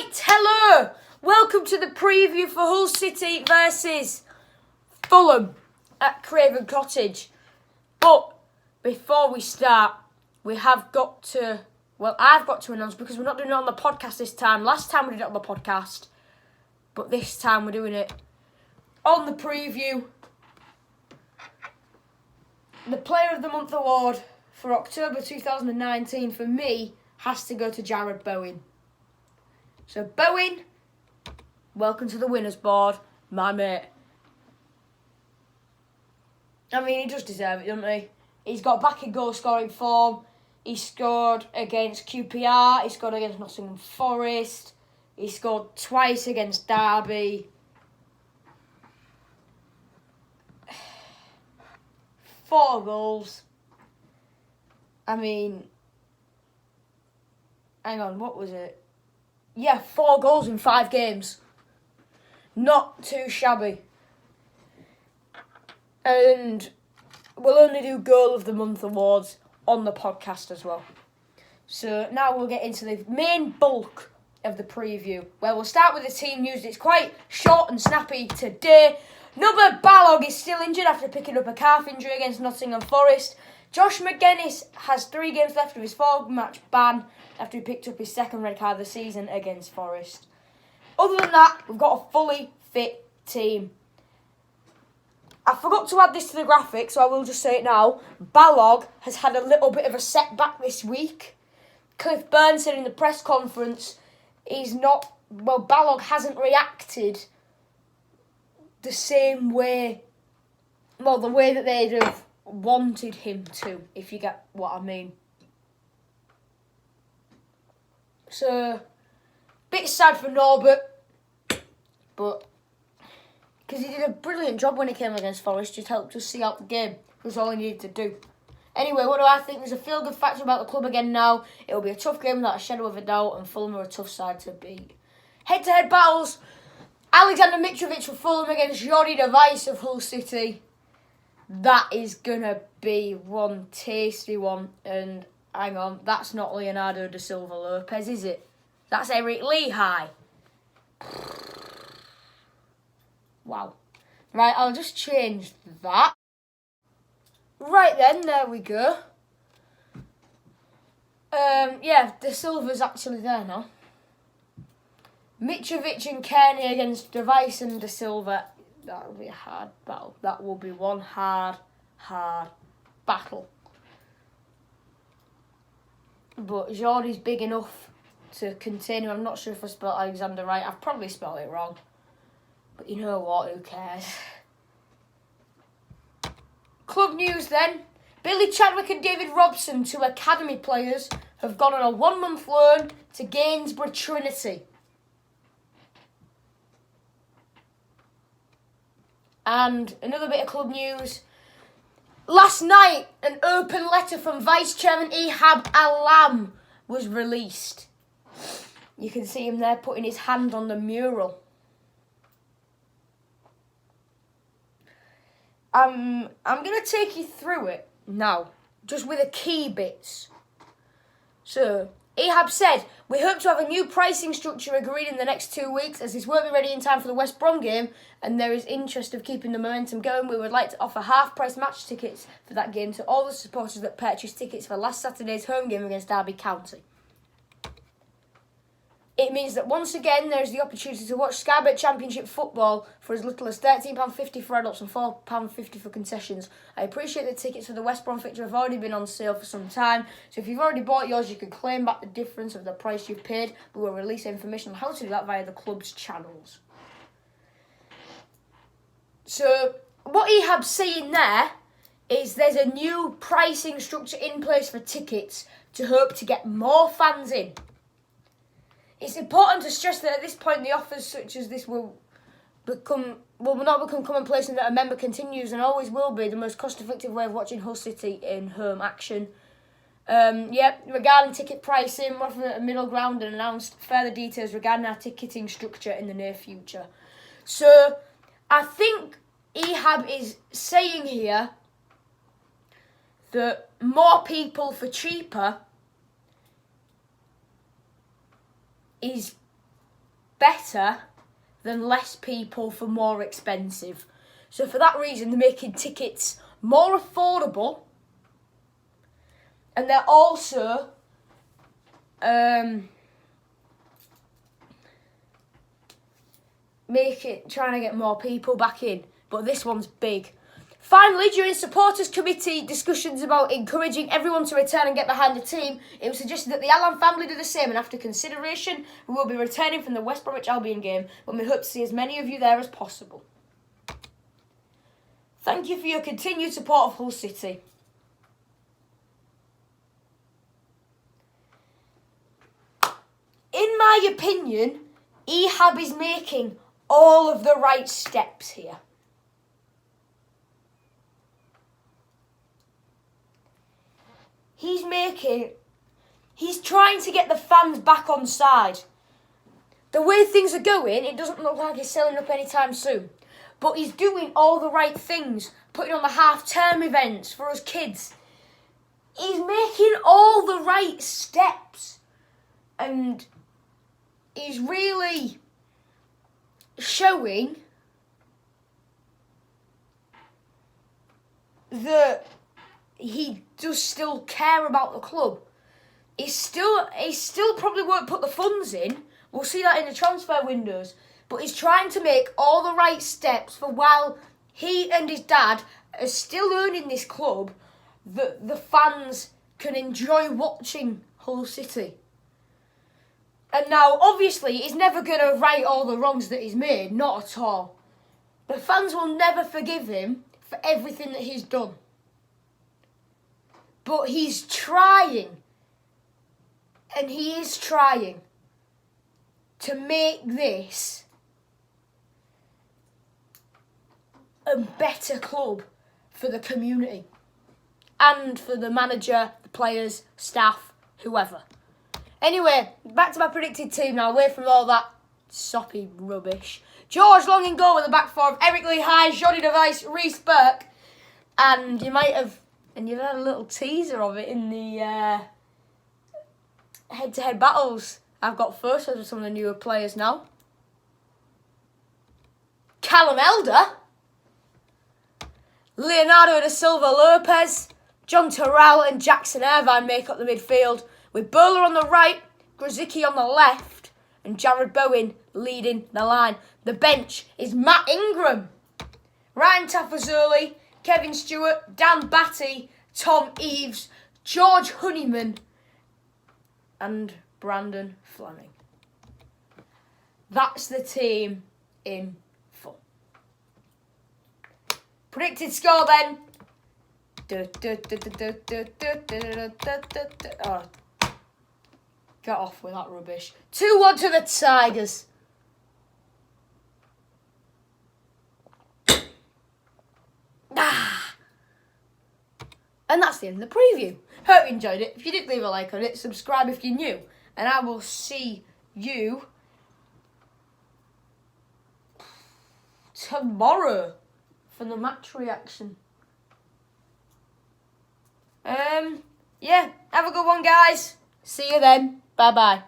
Right, hello! Welcome to the preview for Hull City versus Fulham at Craven Cottage. But before we start, I've got to announce, because we're not doing it on the podcast this time. Last time we did it on the podcast, but this time we're doing it on the preview. The Player of the Month award for October 2019 for me has to go to Jarrod Bowen. So Bowen, welcome to the winners board, my mate. I mean, he does deserve it, doesn't he? He's got back in goal scoring form. He scored against QPR. He scored against Nottingham Forest. He scored twice against Derby. 4 goals. I mean, hang on, what was it? Yeah, 4 goals in 5 games. Not too shabby. And we'll only do Goal of the Month awards on the podcast as well. So now we'll get into the main bulk of the preview. Well, we'll start with the team news. It's quite short and snappy today. Nubba Balog is still injured after picking up a calf injury against Nottingham Forest. Josh McGuinness has 3 games left of his 4-match ban after he picked up his 2nd red card of the season against Forest. Other than that, we've got a fully fit team. I forgot to add this to the graphic, so I will just say it now. Balog has had a little bit of a setback this week. Cliff Burns said in the press conference Balog hasn't reacted the same way, the way that they'd have wanted him to, if you get what I mean. So, bit sad for Norbert, but because he did a brilliant job when he came against Forest, just helped us see out the game. Was all he needed to do. Anyway, what do I think? There's a feel-good factor about the club again now. It'll be a tough game without a shadow of a doubt, and Fulham are a tough side to beat. Head-to-head battles. Alexander Mitrovic for Fulham against Jordi Device of Hull City. That is going to be one tasty one. And hang on, that's not Leonardo da Silva Lopez, is it? That's Eric Lehigh. Wow. Right, I'll just change that. Right then, there we go. Da Silva's actually there now. Mitrovic and Kearney against Device and da Silva. That will be a hard battle. That will be one hard battle. But Jordi's big enough to continue. I'm not sure if I spelled Alexander right. I've probably spelled it wrong. But you know what, who cares? Club news then. Billy Chadwick and David Robson, 2 academy players, have gone on a 1-month loan to Gainsborough Trinity. And another bit of club news. Last night, an open letter from Vice Chairman Ehab Alam was released. You can see him there putting his hand on the mural. I'm going to take you through it now, just with the key bits. So, Ehab said, "We hope to have a new pricing structure agreed in the next 2 weeks, as this won't be ready in time for the West Brom game, and there is interest of keeping the momentum going. We would like to offer half-price match tickets for that game to all the supporters that purchased tickets for last Saturday's home game against Derby County. It means that once again there is the opportunity to watch Sky Bet Championship football for as little as £13.50 for adults and £4.50 for concessions. I appreciate the tickets for the West Brom fixture have already been on sale for some time, so if you've already bought yours, you can claim back the difference of the price you've paid. We will release information on how to do that via the club's channels." So, what Ehab's saying there is there's a new pricing structure in place for tickets to hope to get more fans in. It's important to stress that at this point the offers such as this will not become commonplace, and that a member continues and always will be the most cost-effective way of watching Hull City in home action. Regarding ticket pricing, we're offering a middle ground and announced further details regarding our ticketing structure in the near future. So, I think Ehab is saying here that more people for cheaper is better than less people for more expensive. So for that reason, they're making tickets more affordable, and they're also trying to get more people back in. But this one's big. Finally, during supporters committee discussions about encouraging everyone to return and get behind the team, it was suggested that the Allen family do the same, and after consideration, we will be returning from the West Bromwich Albion game, when we hope to see as many of you there as possible. Thank you for your continued support of Hull City. In my opinion, Ehab is making all of the right steps here. He's trying to get the fans back on side. The way things are going, it doesn't look like he's selling up anytime soon. But he's doing all the right things, putting on the half-term events for us kids. He's making all the right steps. And he's really showing that he does still care about the club. He still probably won't put the funds in. We'll see that in the transfer windows. But he's trying to make all the right steps for while he and his dad are still owning this club, that the fans can enjoy watching Hull City. And now, obviously, he's never going to right all the wrongs that he's made. Not at all. The fans will never forgive him for everything that he's done. But he's trying, and he is trying, to make this a better club for the community and for the manager, the players, staff, whoever. Anyway, back to my predicted team now, away from all that soppy rubbish. George Long in goal with the back four of Eric Lee High, Johnny Device, Reece Burke, and you've had a little teaser of it in the head-to-head battles. I've got photos of some of the newer players now. Callum Elder, Leonardo da Silva Lopez, John Terrell and Jackson Irvine make up the midfield, with Bowler on the right, Grzycki on the left, and Jared Bowen leading the line. The bench is Matt Ingram, Ryan Tafazoli, Kevin Stewart, Dan Batty, Tom Eves, George Honeyman, and Brandon Fleming. That's the team in full. Predicted score then. Oh, get off with that rubbish. 2-1 to the Tigers. And that's the end of the preview. Hope you enjoyed it. If you did, leave a like on it. Subscribe if you're new. And I will see you tomorrow for the match reaction. Yeah, have a good one, guys. See you then. Bye-bye.